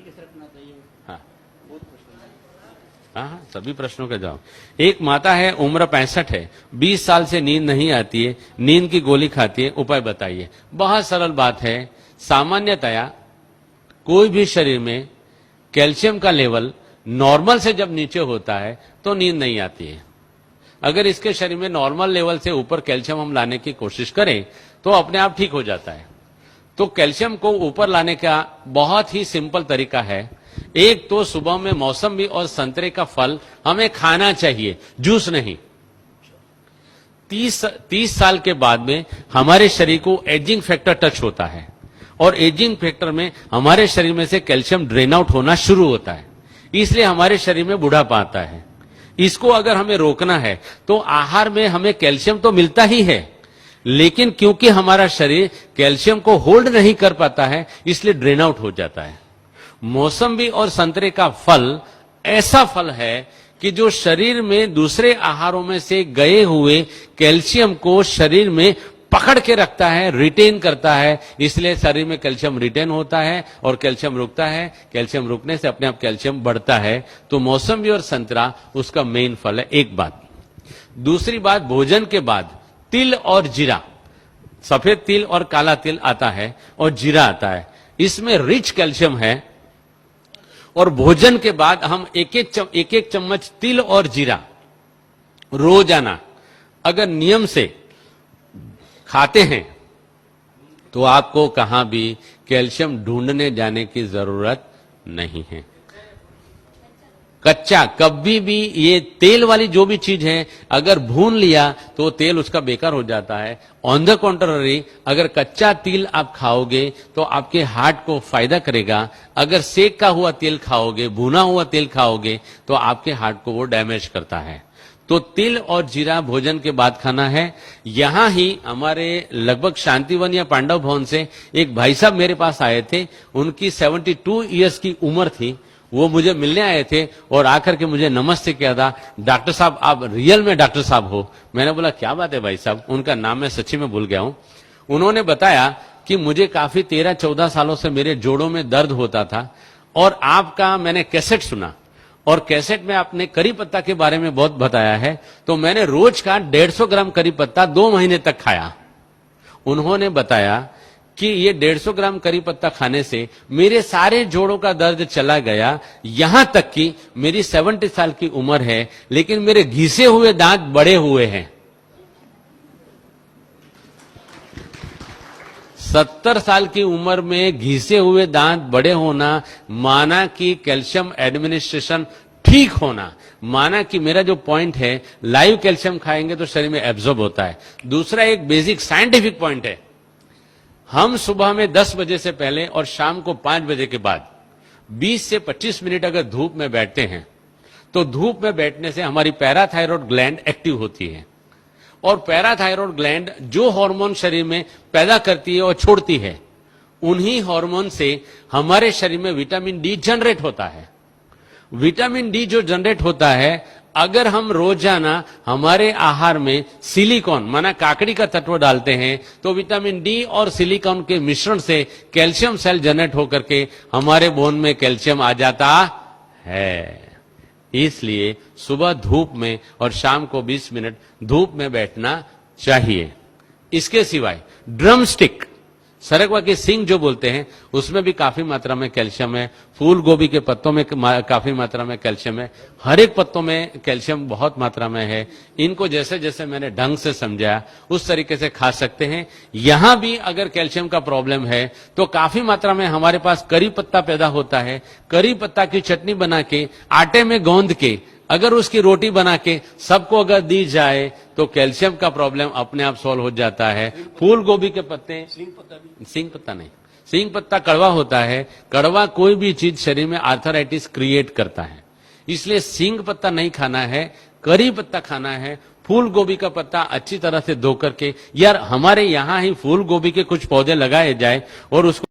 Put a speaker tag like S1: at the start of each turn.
S1: कैसे रखना चाहिए?
S2: हाँ
S1: बहुत प्रश्न है।
S2: हाँ, सभी प्रश्नों के जवाब। एक माता है, उम्र 65 है, 20 साल से नींद नहीं आती है, नींद की गोली खाती है, उपाय बताइए। बहुत सरल बात है। सामान्यतया कोई भी शरीर में कैल्शियम का लेवल नॉर्मल से जब नीचे होता है तो नींद नहीं आती है। अगर इसके शरीर में नॉर्मल लेवल से ऊपर कैल्शियम हम लाने की कोशिश करें तो अपने आप ठीक हो जाता है। तो कैल्शियम को ऊपर लाने का बहुत ही सिंपल तरीका है। एक तो सुबह में मौसमी और संतरे का फल हमें खाना चाहिए, जूस नहीं। 30 साल के बाद में हमारे शरीर को एजिंग फैक्टर टच होता है और एजिंग फैक्टर में हमारे शरीर में से कैल्शियम ड्रेन आउट होना शुरू होता है, इसलिए हमारे शरीर में बुढ़ापा आता है। इसको अगर हमें रोकना है तो आहार में हमें कैल्शियम तो मिलता ही है, लेकिन क्योंकि हमारा शरीर कैल्शियम को होल्ड नहीं कर पाता है इसलिए ड्रेन आउट हो जाता है। मौसम्बी और संतरे का फल ऐसा फल है कि जो शरीर में दूसरे आहारों में से गए हुए कैल्शियम को शरीर में पकड़ के रखता है, रिटेन करता है, इसलिए शरीर में कैल्शियम रिटेन होता है और कैल्शियम रुकता है। कैल्शियम रुकने से अपने आप कैल्शियम बढ़ता है। तो मौसम्बी और संतरा उसका मेन फल है। एक बात। दूसरी बात, भोजन के बाद तिल और जीरा, सफेद तिल और काला तिल आता है और जीरा आता है, इसमें रिच कैल्शियम है। और भोजन के बाद हम एक एक चम्मच तिल और जीरा रोजाना अगर नियम से खाते हैं तो आपको कहां भी कैल्शियम ढूंढने जाने की जरूरत नहीं है। कच्चा कभी भी, ये तेल वाली जो भी चीज है अगर भून लिया तो तेल उसका बेकार हो जाता है। ऑन द कॉन्ट्ररी, अगर कच्चा तिल आप खाओगे तो आपके हार्ट को फायदा करेगा। अगर सेक का हुआ तेल खाओगे, भुना हुआ तेल खाओगे तो आपके हार्ट को वो डैमेज करता है। तो तिल और जीरा भोजन के बाद खाना है। यहां ही हमारे लगभग शांतिवन या पांडव भवन से एक भाई साहब मेरे पास आए थे, उनकी 72 इयर्स की उम्र थी। वो मुझे मिलने आए थे और आकर के मुझे नमस्ते किया था, डॉक्टर साहब आप रियल में डॉक्टर साहब हो। मैंने बोला क्या बात है भाई साहब, उनका नाम मैं सच्ची में भूल गया हूं। उन्होंने बताया कि मुझे काफी 13-14 सालों से मेरे जोड़ों में दर्द होता था और आपका मैंने कैसेट सुना और कैसेट में आपने करी पत्ता के बारे में बहुत बताया है, तो मैंने रोज का 150 ग्राम करी पत्ता 2 महीने तक खाया। उन्होंने बताया कि ये 150 ग्राम करी पत्ता खाने से मेरे सारे जोड़ों का दर्द चला गया। यहां तक कि मेरी 70 साल की उम्र है लेकिन मेरे घिसे हुए दांत बड़े हुए हैं। 70 साल की उम्र में घिसे हुए दांत बड़े होना माना कि कैल्शियम एडमिनिस्ट्रेशन ठीक होना, माना कि मेरा जो पॉइंट है लाइव कैल्शियम खाएंगे तो शरीर में एब्जॉर्ब होता है। दूसरा एक बेसिक साइंटिफिक पॉइंट है, हम सुबह में 10 बजे से पहले और शाम को 5 बजे के बाद 20 से 25 मिनट अगर धूप में बैठते हैं तो धूप में बैठने से हमारी पैराथायरॉयड ग्लैंड एक्टिव होती है और पैराथायरॉयड ग्लैंड जो हार्मोन शरीर में पैदा करती है और छोड़ती है, उन्हीं हार्मोन से हमारे शरीर में विटामिन डी जनरेट होता है। विटामिन डी जो जनरेट होता है, अगर हम रोजाना हमारे आहार में सिलिकॉन माना काकड़ी का तत्व डालते हैं तो विटामिन डी और सिलिकॉन के मिश्रण से कैल्शियम सेल जनरेट होकर के हमारे बोन में कैल्शियम आ जाता है। इसलिए सुबह धूप में और शाम को 20 मिनट धूप में बैठना चाहिए। इसके सिवाय ड्रम स्टिक, सरगवा की सिंग जो बोलते हैं, उसमें भी काफी मात्रा में कैल्शियम है। फूल गोभी के पत्तों में काफी मात्रा में कैल्शियम है। हर एक पत्तों में कैल्शियम बहुत मात्रा में है। इनको जैसे जैसे मैंने ढंग से समझाया उस तरीके से खा सकते हैं। यहां भी अगर कैल्शियम का प्रॉब्लम है तो काफी मात्रा में हमारे पास करी पत्ता पैदा होता है। करी पत्ता की चटनी बना के आटे में गौंद के अगर उसकी रोटी बना के सबको अगर दी जाए तो कैल्शियम का प्रॉब्लम अपने आप सॉल्व हो जाता है। फूल गोभी के पत्ते, सिंग पत्ता नहीं, सिंग पत्ता कड़वा होता है। कड़वा कोई भी चीज शरीर में आर्थराइटिस क्रिएट करता है, इसलिए सिंग पत्ता नहीं खाना है, करी पत्ता खाना है। फूल गोभी का पत्ता अच्छी तरह से धो करके, यार हमारे यहां ही फूल गोभी के कुछ पौधे लगाए जाए और उसको